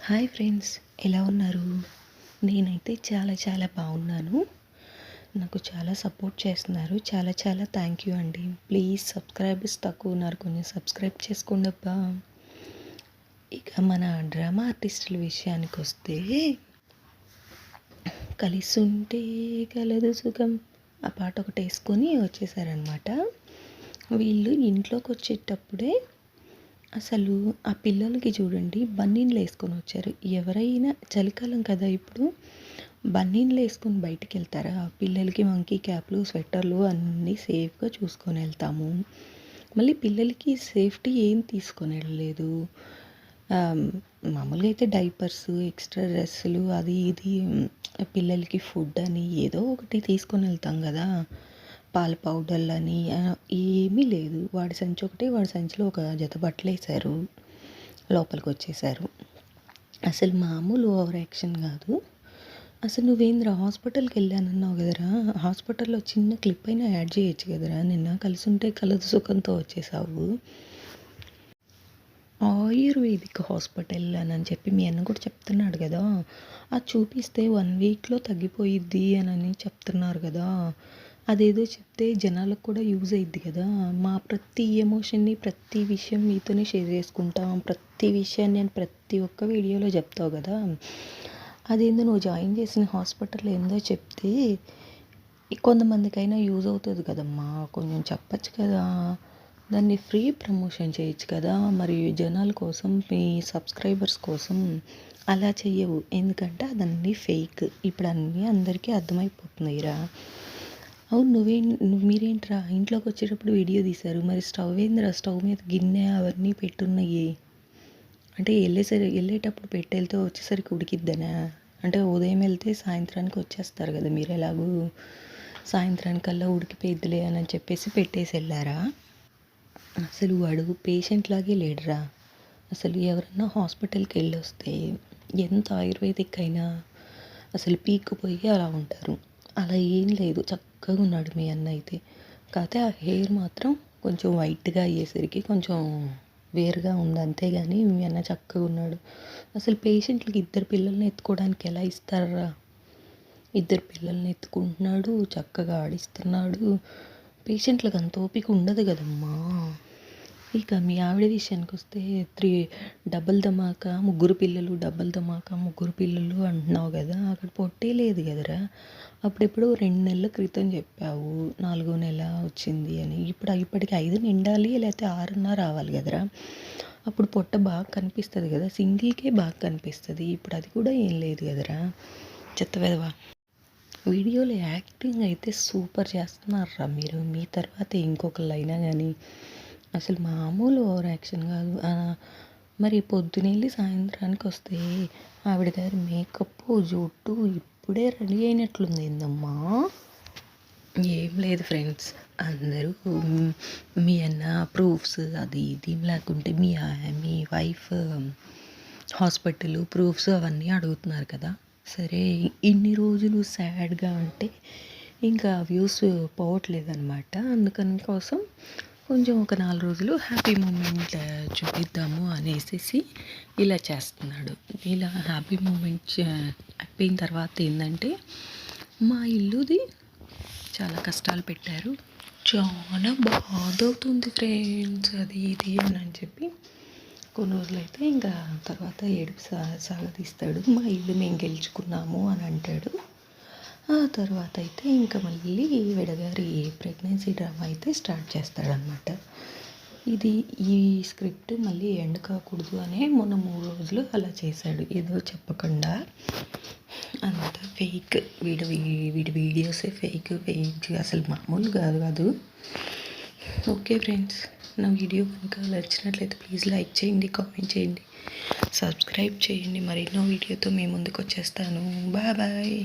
Hi friends, ఎలా ఉన్నారు? నేనైతే చాలా చాలా బాగున్నాను. నాకు చాలా సపోర్ట్ చేస్తున్నారు. చాలా చాలా థ్యాంక్ యూ అండి. ప్లీజ్ సబ్స్క్రైబర్స్ తక్కువ ఉన్నారు, కొంచెం సబ్స్క్రైబ్ చేసుకోండి అబ్బా. ఇక మన డ్రామా ఆర్టిస్టుల విషయానికి వస్తే, కలిసుంటే కలదు సుఖం ఆ పాట ఒకటి వేసుకొని వచ్చేసారనమాట. వీళ్ళు ఇంట్లోకి వచ్చేటప్పుడే అసలు ఆ పిల్లలకి చూడండి బన్నీన్లు వేసుకొని వచ్చారు. ఎవరైనా చలికాలం కదా ఇప్పుడు, బన్నీన్లు వేసుకొని బయటికి వెళ్తారా? పిల్లలకి మంకీ క్యాప్లు, స్వెటర్లు అన్నీ సేఫ్గా చూసుకొని వెళ్తాము. మళ్ళీ పిల్లలకి సేఫ్టీ ఏం తీసుకొని వెళ్ళలేదు. మామూలుగా అయితే డైపర్స్, ఎక్స్ట్రా డ్రెస్సులు, అది ఇది, పిల్లలకి ఫుడ్ అని ఏదో ఒకటి తీసుకొని వెళ్తాం కదా. పాల పౌడర్లని ఏమీ లేదు. వాడి సంచి ఒకటి, వాడి సంచిలో ఒక జత బట్టలు వేశారు, లోపలికి వచ్చేసారు. అసలు మామూలు ఓవర్ యాక్షన్ కాదు. అసలు నువ్వేంద్రా హాస్పిటల్కి వెళ్ళానన్నావు కదరా, హాస్పిటల్లో చిన్న క్లిప్ అయినా యాడ్ చేయొచ్చు కదరా. నిన్న కలిసుంటే కలదు సుఖంతో వచ్చేసావు. ఆయుర్వేదిక్ హాస్పిటల్ అని చెప్పి మీ అన్న కూడా చెప్తున్నాడు కదా. అది చూపిస్తే 1 వీక్లో తగ్గిపోయిద్ది అని చెప్తున్నారు కదా. అదేదో చెప్తే జనాలకు కూడా యూజ్ అయ్యిద్ది కదా. మా ప్రతి ఎమోషన్ని, ప్రతి విషయం మీతోనే షేర్ చేసుకుంటాం. ప్రతి విషయాన్ని నేను ప్రతి ఒక్క వీడియోలో చెప్తావు కదా. అదేందో నువ్వు జాయిన్ చేసిన హాస్పిటల్ ఏందో చెప్తే కొంతమందికైనా యూజ్ అవుతుంది కదమ్మా. కొంచెం చెప్పచ్చు కదా. దాన్ని ఫ్రీ ప్రమోషన్ చేయొచ్చు కదా. మరి జనాల కోసం, మీ సబ్స్క్రైబర్స్ కోసం అలా చెయ్యవు. ఎందుకంటే అదన్నీ ఫేక్. ఇప్పుడు అన్నీ అందరికీ అర్థమైపోతున్నాయిరా. అవును, మీరేంట్రా ఇంట్లోకి వచ్చేటప్పుడు వీడియో తీశారు, మరి స్టవ్ ఏందిరా, స్టవ్ మీద గిన్నె అవన్నీ పెట్టున్నాయి అంటే వెళ్ళేటప్పుడు పెట్టెళ్తే వచ్చేసరికి ఉడికిద్దనా? అంటే ఉదయం వెళ్తే సాయంత్రానికి వచ్చేస్తారు కదా, మీరు ఎలాగూ సాయంత్రానికల్లా ఉడికిపోయిద్దిలే అని చెప్పేసి పెట్టేసి వెళ్ళారా? అసలు వాడు పేషెంట్ లాగే లేడురా. అసలు ఎవరన్నా హాస్పిటల్కి వెళ్ళి వస్తే ఎంత ఆయుర్వేదిక్ అయినా అసలు పీక్కుపోయి అలా ఉంటారు. అలా ఏం లేదు, చక్కగా ఉన్నాడు మీ అన్న అయితే. కాకపోతే ఆ హెయిర్ మాత్రం కొంచెం వైట్గా అయ్యేసరికి కొంచెం వేరుగా ఉంది, అంతేగాని మీ అన్న చక్కగా ఉన్నాడు. అసలు పేషెంట్లకి 2 పిల్లల్ని ఎత్తుకోవడానికి ఎలా ఇస్తారా? 2 పిల్లల్ని ఎత్తుకుంటున్నాడు, చక్కగా ఆడిస్తున్నాడు. పేషెంట్లకు అంత ఓపిక ఉండదు కదమ్మా. ఇక మీ ఆవిడ విషయానికి వస్తే డబల్ ధమాకా 3 పిల్లలు, డబల్ ధమాకా 3 పిల్లలు అంటున్నావు కదా. అక్కడ పొట్టే లేదు కదరా. అప్పుడెప్పుడు 2 నెలల క్రితం చెప్పావు 4వ నెల వచ్చింది అని. ఇప్పటికి 5 నిండాలి, లేకపోతే 6 రావాలి కదరా. అప్పుడు పొట్ట బాగా కనిపిస్తుంది కదా, సింగిల్కే బాగా కనిపిస్తుంది. ఇప్పుడు అది కూడా ఏం లేదు కదరా. చెత్త వెదవా. వీడియోలో యాక్టింగ్ అయితే సూపర్ చేస్తున్నారా మీరు. మీ తర్వాత ఇంకొకళ్ళు అయినా కానీ అసలు మామూలు ఓవర్ యాక్షన్ కాదు. మరి పొద్దునెళ్ళి సాయంత్రానికి వస్తే ఆవిడ గారి మేకప్, జుట్టు ఇప్పుడే రెడీ అయినట్లుంది ఏందమ్మా. ఏం లేదు ఫ్రెండ్స్, అందరూ మీ అన్న ప్రూఫ్స్ అది ఇది లేకుంటే మీ వైఫ్ హాస్పిటల్ ప్రూఫ్స్ అవన్నీ అడుగుతున్నారు కదా. సరే, ఇన్ని రోజులు సాడ్గా అంటే ఇంకా వ్యూస్ పోవట్లేదన్నమాట. అందుకని కోసం కొంచెం ఒక 4 రోజులు హ్యాపీ మూమెంట్ చూపిద్దాము అనేసి ఇలా చేస్తున్నాడు. ఇలా హ్యాపీ మూమెంట్ అయిపోయిన తర్వాత ఏంటంటే, మా ఇల్లుది చాలా కష్టాలు పెట్టారు, చాలా బాధ అవుతుంది ఫ్రెండ్స్, అది ఇది అని చెప్పి కొన్ని రోజులైతే ఇంకా తర్వాత ఏడుపు సాగదీస్తాడు. మా ఇల్లు మేము గెలుచుకున్నాము అని అంటాడు. ఆ తర్వాత అయితే ఇంకా మళ్ళీ విడగారి ప్రెగ్నెన్సీ డ్రామా అయితే స్టార్ట్ చేస్తాడనమాట. ఈ స్క్రిప్ట్ మళ్ళీ ఎండ్ కాకూడదు అనే మొన్న 3 రోజులు అలా చేశాడు, ఏదో చెప్పకుండా. అంతా ఫేక్. వీడి వీడియోసే ఫేక్ అసలు మామూలు కాదు. ఓకే ఫ్రెండ్స్, నా వీడియో కనుక నచ్చినట్లయితే ప్లీజ్ లైక్ చేయండి, కామెంట్ చేయండి, సబ్స్క్రైబ్ చేయండి. మరెన్నో వీడియోతో మీ ముందుకు వచ్చేస్తాను. బాయ్.